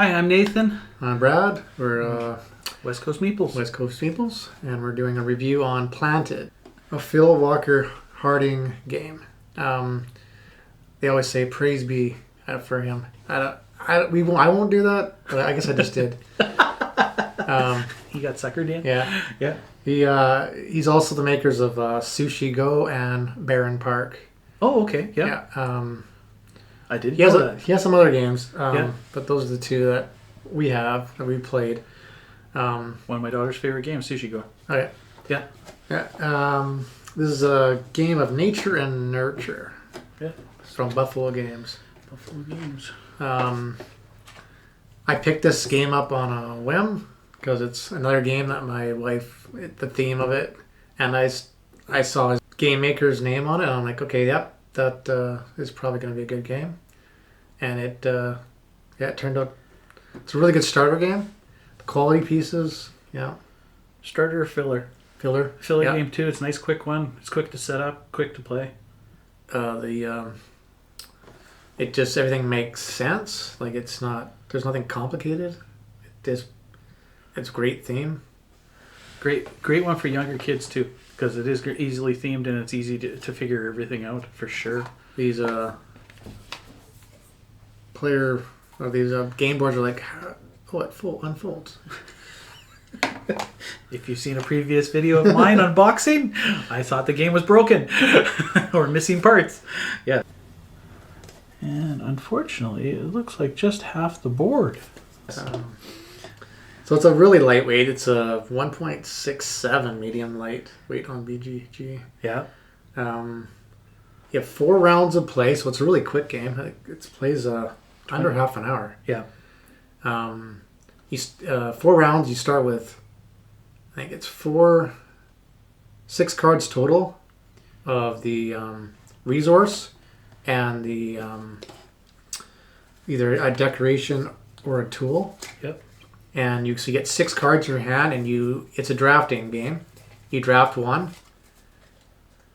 Hi, I'm Nathan. I'm Brad. We're West Coast Meeples. West Coast Peoples, and we're doing a review on Planted, a Phil Walker Harding game. They always say praise be for him. I won't do that, but I guess I just did. He got suckered in? Yeah. He's also the makers of Sushi Go and Barron Park. Oh, okay. Yeah. I didn't know that. He has some other games, Yeah. but those are the two that we have, that we played. One of my daughter's favorite games, Sushi Go. Okay. Yeah. Yeah. This is a game of nature and nurture. Yeah. From Buffalo Games. Buffalo Games. I picked this game up on a whim because it's another game that my wife, the theme of it, and I saw his game maker's name on it, and I'm like, okay, yep, that is probably going to be a good game. And it turned out it's a really good starter game. The quality pieces, yeah. Starter or filler? Filler Filler game too. It's a nice quick one. It's quick to set up, quick to play. It just, everything makes sense. Like, there's nothing complicated. It's a great theme. Great one for younger kids too, because it is easily themed and it's easy to figure everything out for sure. These game boards are like, oh, it unfolds. If you've seen a previous video of mine unboxing, I thought the game was broken or missing parts. Yeah. And unfortunately, it looks like just half the board. So it's a really lightweight. It's a 1.67 medium light weight on BGG. Yeah. You have 4 rounds of play, so it's a really quick game. It plays under half an hour. Yeah. 4 rounds. You start with, I think it's 6 cards total of the resource and the either a decoration or a tool. Yep. And you get 6 cards in your hand, and it's a drafting game. You draft one,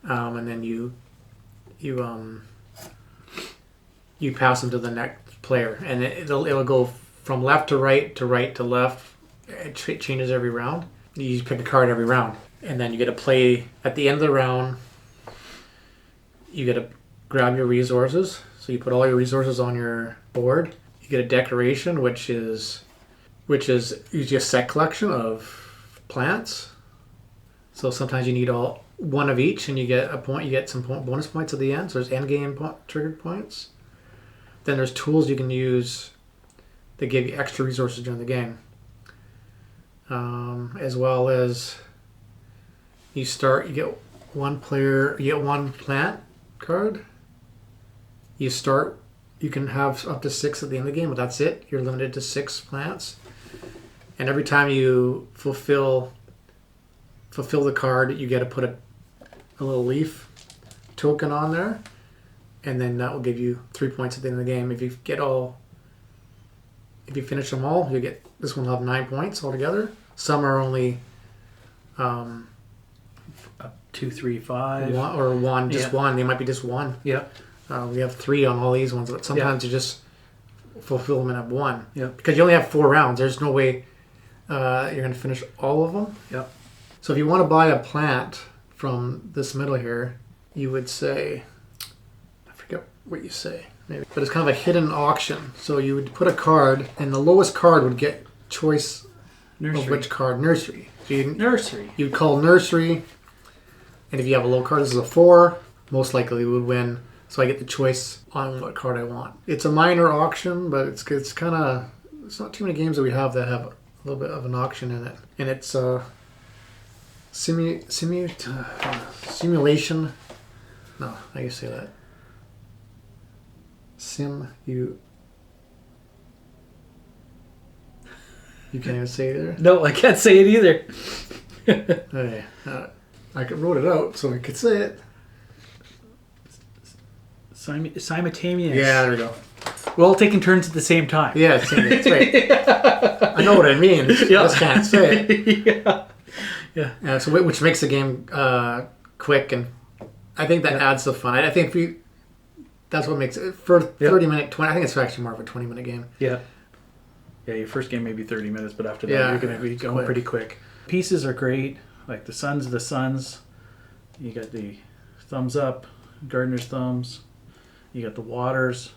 and then you pass them to the next player, and it'll go from left to right to left. It changes every round. You pick a card every round, and then you get to play at the end of the round. You get to grab your resources. So you put all your resources on your board. You get a decoration, which is usually a set collection of plants. So sometimes you need one of each, and you get a point. You get some bonus points at the end. So there's end game triggered points. Then there's tools you can use that give you extra resources during the game. As well as you get one plant card. You can have up to 6 at the end of the game, but that's it. You're limited to 6 plants. And every time you fulfill the card, you get to put a little leaf token on there, and then that will give you 3 points at the end of the game. If you finish them all, this one will have 9 points altogether. Some are only 2, 3, 5, one, just one. They might be just one. Yeah. We have 3 on all these ones, but sometimes you just fulfill them and have 1. Yeah. Because you only have 4 rounds. There's no way you're going to finish all of them. Yeah. So if you want to buy a plant from this middle here, you would say, I forget what you say, maybe, but it's kind of a hidden auction. So you would put a card, and the lowest card would get choice of which card. Nursery. So Nursery. You'd call nursery, and if you have a low card, this is a 4, most likely would win. So I get the choice on what card I want. It's a minor auction, but it's not too many games that we have that have a little bit of an auction in it. And it's simulation. No, how do you say that? You can't even say it either? No, I can't say it either. Okay. I wrote it out so I could say it. Simultaneous. Yeah, there we go. We're all taking turns at the same time. Yeah, that's right. I know what I mean. Yeah. I just can't say it. Yeah. So which makes the game quick, and I think that adds the fun. I think that's what makes it for 30-minute, 20. I think it's actually more of a 20-minute game. Yeah. Yeah, your first game may be 30 minutes, but after that Yeah, you're going to be it's going quick. pretty quick. Pieces are great. Like the Sons of the Suns. You got the thumbs up, gardener's thumbs. You got the waters.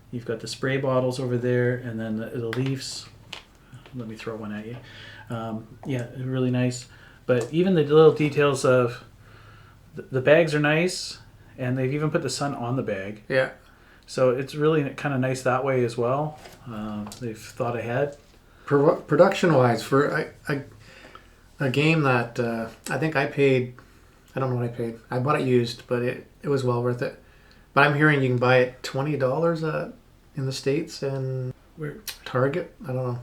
You've got the spray bottles over there, and then the Leafs. Let me throw one at you. Yeah, really nice. But even the little details of the bags are nice, and they've even put the sun on the bag. Yeah. So it's really kind of nice that way as well. They've thought ahead. Production-wise, for a game that I think I paid, I don't know what I paid. I bought it used, but it was well worth it. But I'm hearing you can buy it $20 in the States and Target. I don't know.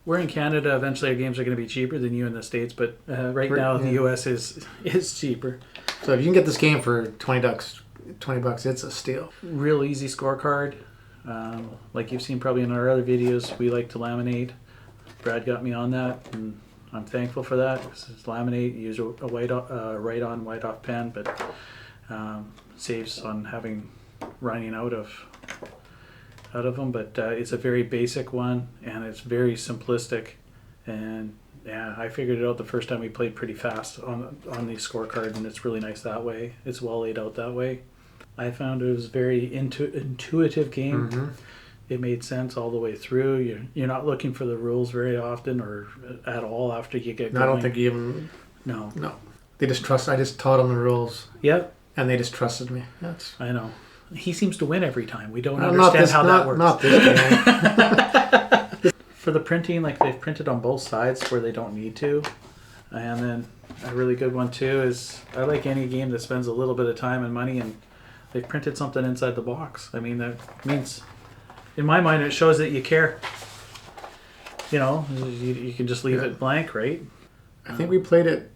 We're in Canada. Eventually, our games are going to be cheaper than you in the States, but right now the US is cheaper. So if you can get this game for $20, it's a steal. Real easy scorecard. Like you've seen probably in our other videos, we like to laminate. Brad got me on that, and I'm thankful for that. Because it's laminate, you use a write-on, white-off pen, but saves on having running out of them. But it's a very basic one, and it's very simplistic. And yeah, I figured it out the first time we played pretty fast on the scorecard, and it's really nice that way. It's well laid out that way. I found it was a very intuitive game. Mm-hmm. It made sense all the way through. You're not looking for the rules very often or at all after you get going. I don't think you even... No. They just trust... I just taught them the rules. Yep. And they just trusted me. I know. He seems to win every time. We don't Not understand this, how that works. Not this game. For the printing, like they've printed on both sides where they don't need to. And then a really good one too is I like any game that spends a little bit of time and money and they've printed something inside the box. I mean, that means, in my mind, it shows that you care. You know, you can just leave it blank, right? I think we played it,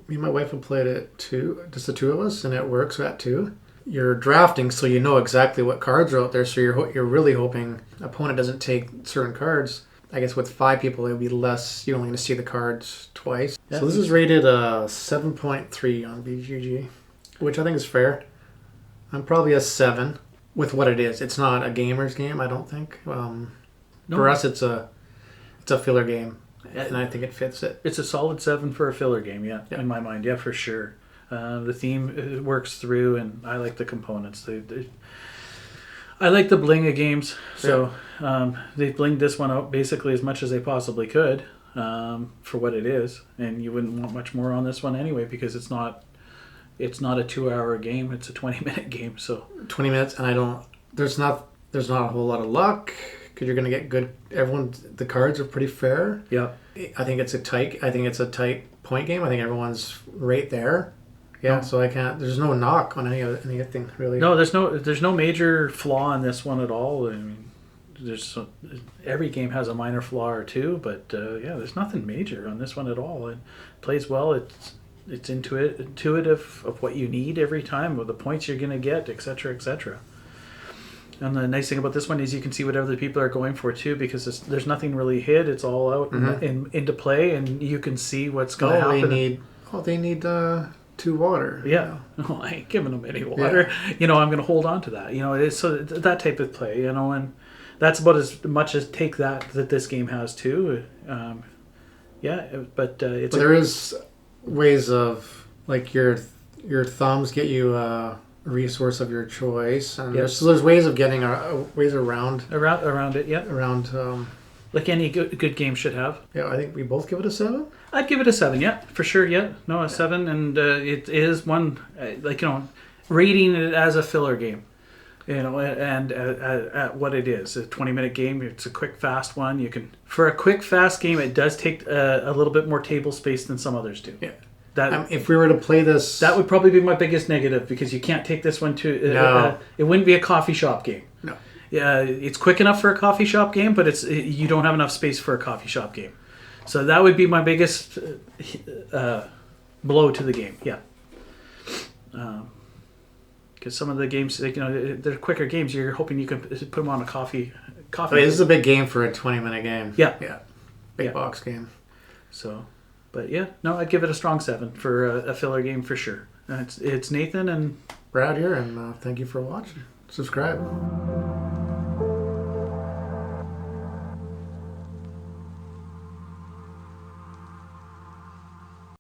me and my wife have played it too, just the two of us, and it works at two. You're drafting, so you know exactly what cards are out there, so you're really hoping opponent doesn't take certain cards. I guess with 5 people, it would be less, you're only going to see the cards twice. Yeah. So this is rated 7.3 on BGG, which I think is fair. I'm probably a 7 with what it is. It's not a gamer's game, I don't think. No. For us, it's a filler game, and I think it fits it. It's a solid 7 for a filler game, yeah. In my mind, yeah, for sure. The theme works through, and I like the components. I like the bling of games, so they blinged this one out basically as much as they possibly could for what it is, and you wouldn't want much more on this one anyway because it's not a 2-hour game; it's a 20-minute game. So 20 minutes, and there's not a whole lot of luck because you're gonna get good. The cards are pretty fair. Yeah, I think it's a tight point game. I think everyone's right there. Yeah, so there's no knock on anything really. No, there's no major flaw in this one at all. I mean, every game has a minor flaw or two, but there's nothing major on this one at all. It plays well. It's intuitive of what you need every time, with the points you're going to get, etc., etc. And the nice thing about this one is you can see whatever the people are going for too, because there's nothing really hid. It's all out into play, and you can see what's going to happen. They need 2 water. Yeah. Well, I ain't giving them any water. Yeah. I'm going to hold on to that. It's so that type of play. And that's about as much as take that this game has too. But there is ways of like your thumbs get you a resource of your choice, and there's ways of getting ways around it. Yeah. Around. Like any good game should have. Yeah, I think we both give it a 7. I'd give it a 7, yeah, for sure, yeah. No, a 7, and it is one, rating it as a filler game, and at what it is, a 20-minute game. It's a quick, fast one. For a quick, fast game, it does take a little bit more table space than some others do. Yeah. If we were to play this... That would probably be my biggest negative, because you can't take this one to... No. It wouldn't be a coffee shop game. No. Yeah, it's quick enough for a coffee shop game, but you don't have enough space for a coffee shop game. So that would be my biggest blow to the game. Yeah, because some of the games, they're quicker games. You're hoping you can put them on a coffee. This is a big game for a 20-minute game. Yeah, big box game. So, but I'd give it a strong 7 for a filler game for sure. It's Nathan and Brad here, and thank you for watching. Subscribe.